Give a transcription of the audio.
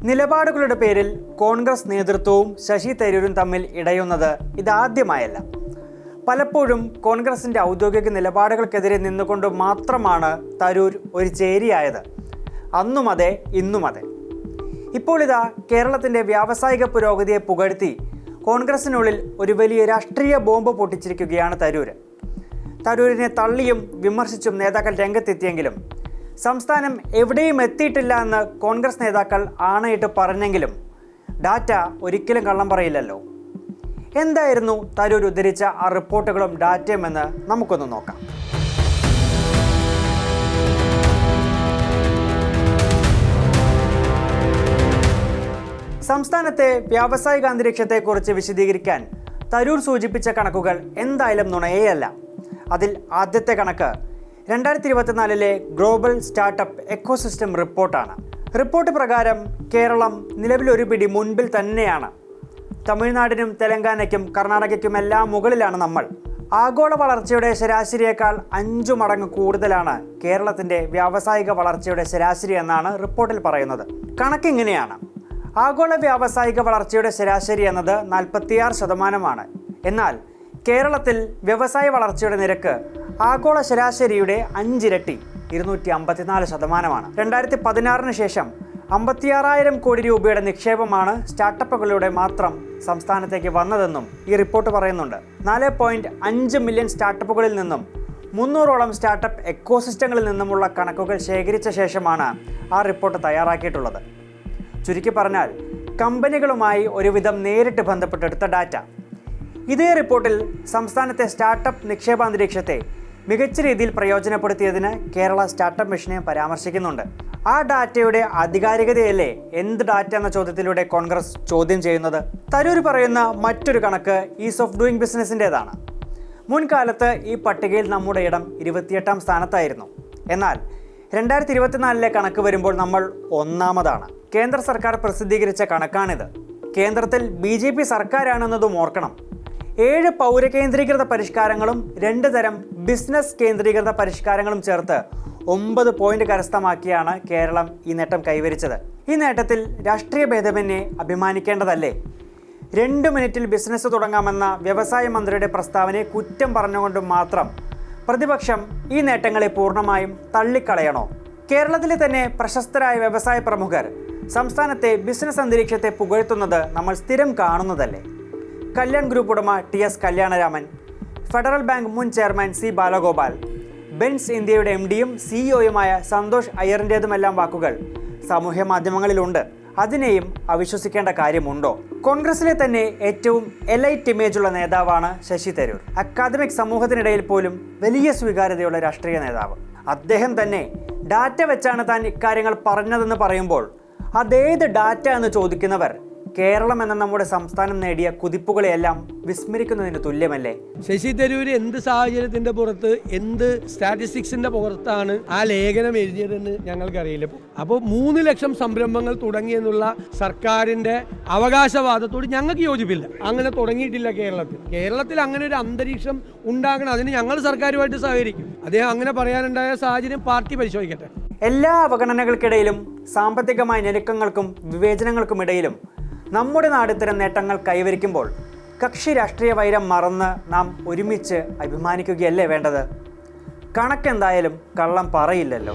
നിലപാടുകളുടെ പേരിൽ കോൺഗ്രസ് നേതൃത്വവും ശശി തരൂരും തമ്മിൽ ഇടയുന്നത് ഇതാദ്യമായല്ല. പലപ്പോഴും കോൺഗ്രസിൻ്റെ ഔദ്യോഗിക നിലപാടുകൾക്കെതിരെ നിന്നുകൊണ്ട് മാത്രമാണ് തരൂർ ഒരു ചേരിയായത്. അന്നും അതെ, ഇന്നും അതെ. ഇപ്പോൾ ഇതാ കേരളത്തിൻ്റെ വ്യാവസായിക പുരോഗതിയെ പുകഴ്ത്തി കോൺഗ്രസിനുള്ളിൽ ഒരു വലിയ രാഷ്ട്രീയ ബോംബ് പൊട്ടിച്ചിരിക്കുകയാണ് തരൂർ. തരൂരിനെ തള്ളിയും വിമർശിച്ചും നേതാക്കൾ രംഗത്തെത്തിയെങ്കിലും സംസ്ഥാനം എവിടെയും എത്തിയിട്ടില്ല എന്ന് കോൺഗ്രസ് നേതാക്കൾ ആണയിട്ട് പറഞ്ഞെങ്കിലും ഡാറ്റ ഒരിക്കലും കള്ളം പറയില്ലല്ലോ. എന്തായിരുന്നു തരൂർ ഉദ്ധരിച്ച ആ റിപ്പോർട്ടുകളും ഡാറ്റയും എന്ന് നമുക്കൊന്ന് നോക്കാം. സംസ്ഥാനത്തെ വ്യാവസായിക അന്തരീക്ഷത്തെക്കുറിച്ച് വിശദീകരിക്കാൻ തരൂർ സൂചിപ്പിച്ച കണക്കുകൾ എന്തായാലും നുണയേയല്ല. അതിൽ ആദ്യത്തെ കണക്ക് 2024 ഗ്ലോബൽ സ്റ്റാർട്ടപ്പ് എക്കോസിസ്റ്റം റിപ്പോർട്ടാണ്. റിപ്പോർട്ട് പ്രകാരം കേരളം നിലവിലൊരു പിടി മുൻപിൽ തന്നെയാണ്. തമിഴ്നാടിനും തെലങ്കാനയ്ക്കും കർണാടകയ്ക്കുമെല്ലാം മുകളിലാണ് നമ്മൾ. ആഗോള വളർച്ചയുടെ ശരാശരിയേക്കാൾ 5 മടങ്ങ് കൂടുതലാണ് കേരളത്തിൻ്റെ വ്യാവസായിക വളർച്ചയുടെ ശരാശരി എന്നാണ് റിപ്പോർട്ടിൽ പറയുന്നത്. കണക്കിങ്ങനെയാണ്: ആഗോള വ്യാവസായിക വളർച്ചയുടെ ശരാശരി എന്നത് 46%. എന്നാൽ കേരളത്തിൽ വ്യവസായ വളർച്ചയുടെ നിരക്ക് ആഗോള ശരാശരിയുടെ 5 ഇരട്ടി 254%. 2016 ശേഷം 56,000 കോടി രൂപയുടെ നിക്ഷേപമാണ് സ്റ്റാർട്ടപ്പുകളിലൂടെ മാത്രം സംസ്ഥാനത്തേക്ക് വന്നതെന്നും ഈ റിപ്പോർട്ട് പറയുന്നുണ്ട്. 4.5 മില്യൺ സ്റ്റാർട്ടപ്പുകളിൽ നിന്നും 300ഓളം സ്റ്റാർട്ടപ്പ് എക്കോസിസ്റ്റങ്ങളിൽ നിന്നുമുള്ള കണക്കുകൾ ശേഖരിച്ച ശേഷമാണ് ആ റിപ്പോർട്ട് തയ്യാറാക്കിയിട്ടുള്ളത്. ചുരുക്കി പറഞ്ഞാൽ കമ്പനികളുമായി ഒരുവിധം നേരിട്ട് ബന്ധപ്പെട്ടെടുത്ത ഡാറ്റ. ഇതേ റിപ്പോർട്ടിൽ സംസ്ഥാനത്തെ സ്റ്റാർട്ടപ്പ് നിക്ഷേപാന്തരീക്ഷത്തെ മികച്ച രീതിയിൽ പ്രയോജനപ്പെടുത്തിയതിന് കേരള സ്റ്റാർട്ടപ്പ് മിഷനെ പരാമർശിക്കുന്നുണ്ട്. ആ ഡാറ്റയുടെ ആധികാരികതയല്ലേ എന്ത് ഡാറ്റ എന്ന ചോദ്യത്തിലൂടെ കോൺഗ്രസ് ചോദ്യം ചെയ്യുന്നത്. തരൂർ പറയുന്ന മറ്റൊരു കണക്ക് ഈസ് ഓഫ് ഡൂയിങ് ബിസിനസിൻ്റേതാണ്. മുൻകാലത്ത് ഈ പട്ടികയിൽ നമ്മുടെ ഇടം 28ാം സ്ഥാനത്തായിരുന്നു. എന്നാൽ 2024 കണക്ക് വരുമ്പോൾ നമ്മൾ 1ാമതാണ്. കേന്ദ്ര സർക്കാർ പ്രസിദ്ധീകരിച്ച കണക്കാണിത്. കേന്ദ്രത്തിൽ BJP സർക്കാരാണെന്നതും ഓർക്കണം. 7 പൗരകേന്ദ്രീകൃത പരിഷ്കാരങ്ങളും 2 തരം ബിസിനസ് കേന്ദ്രീകൃത പരിഷ്കാരങ്ങളും ചേർത്ത് 9 പോയിന്റ് കരസ്ഥമാക്കിയാണ് കേരളം ഈ നേട്ടം കൈവരിച്ചത്. ഈ നേട്ടത്തിൽ രാഷ്ട്രീയ ഭേദമന്യേ അഭിമാനിക്കേണ്ടതല്ലേ? 2 മിനിറ്റിൽ ബിസിനസ് തുടങ്ങാമെന്ന വ്യവസായ മന്ത്രിയുടെ പ്രസ്താവനയെ കുറ്റം പറഞ്ഞുകൊണ്ട് മാത്രം പ്രതിപക്ഷം ഈ നേട്ടങ്ങളെ പൂർണ്ണമായും തള്ളിക്കളയണോ? കേരളത്തിലെ തന്നെ പ്രശസ്തരായ വ്യവസായ പ്രമുഖർ സംസ്ഥാനത്തെ ബിസിനസ് അന്തരീക്ഷത്തെ പുകഴ്ത്തുന്നത് നമ്മൾ സ്ഥിരം കാണുന്നതല്ലേ? കല്യാൺ ഗ്രൂപ്പ് ഉടമ TS കല്യാണരാമൻ, ഫെഡറൽ ബാങ്ക് മുൻ ചെയർമാൻ C ബാലഗോപാൽ, ബെൻസ് ഇന്ത്യയുടെ MDയും CEOയുമായ സന്തോഷ് അയ്യറിൻ്റേതുമെല്ലാം വാക്കുകൾ സാമൂഹ്യ മാധ്യമങ്ങളിലുണ്ട്. അതിനെയും അവിശ്വസിക്കേണ്ട കാര്യമുണ്ടോ? കോൺഗ്രസിലെ തന്നെ ഏറ്റവും എലൈറ്റ് ഇമേജുള്ള നേതാവാണ് ശശി തരൂർ. അക്കാദമിക് സമൂഹത്തിനിടയിൽ പോലും വലിയ സ്വീകാര്യതയുള്ള രാഷ്ട്രീയ നേതാവ്. അദ്ദേഹം തന്നെ ഡാറ്റ വെച്ചാണ് താൻ ഇക്കാര്യങ്ങൾ പറഞ്ഞതെന്ന് പറയുമ്പോൾ അതേത് ഡാറ്റ എന്ന് ചോദിക്കുന്നവർ കേരളം എന്ന നമ്മുടെ സംസ്ഥാനം നേടിയ കുതിപ്പുകളെയെല്ലാം വിസ്മരിക്കുന്നതിന് തുല്യമല്ലേ? ശശി തരൂർ എന്ത് സാഹചര്യത്തിന്റെ പുറത്ത്, എന്ത് സ്റ്റാറ്റിസ്റ്റിക്സിന്റെ പുറത്താണ് ആ ലേഖനം എഴുതിയതെന്ന് ഞങ്ങൾക്കറിയില്ല. അപ്പോൾ 3 ലക്ഷം സംരംഭങ്ങൾ തുടങ്ങിയെന്നുള്ള സർക്കാരിന്റെ അവകാശവാദത്തോട് ഞങ്ങൾക്ക് യോജിപ്പില്ല. അങ്ങനെ തുടങ്ങിയിട്ടില്ല കേരളത്തിൽ അങ്ങനെ ഒരു അന്തരീക്ഷം ഉണ്ടാകണം. അതിന് ഞങ്ങൾ സർക്കാരുമായിട്ട് സഹകരിക്കും. അദ്ദേഹം അങ്ങനെ പറയാനുണ്ടായ സാഹചര്യം പാർട്ടി പരിശോധിക്കട്ടെ. എല്ലാ അവഗണനകൾക്കിടയിലും സാമ്പത്തികമായ ഞെരുക്കങ്ങൾക്കും വിവേചനങ്ങൾക്കുമിടയിലും നമ്മുടെ നാട് ഇത്തരം നേട്ടങ്ങൾ കൈവരിക്കുമ്പോൾ കക്ഷി രാഷ്ട്രീയ വൈരം മറന്ന് നാം ഒരുമിച്ച് അഭിമാനിക്കുകയല്ലേ വേണ്ടത്? കണക്കെന്തായാലും കള്ളം പറയില്ലല്ലോ.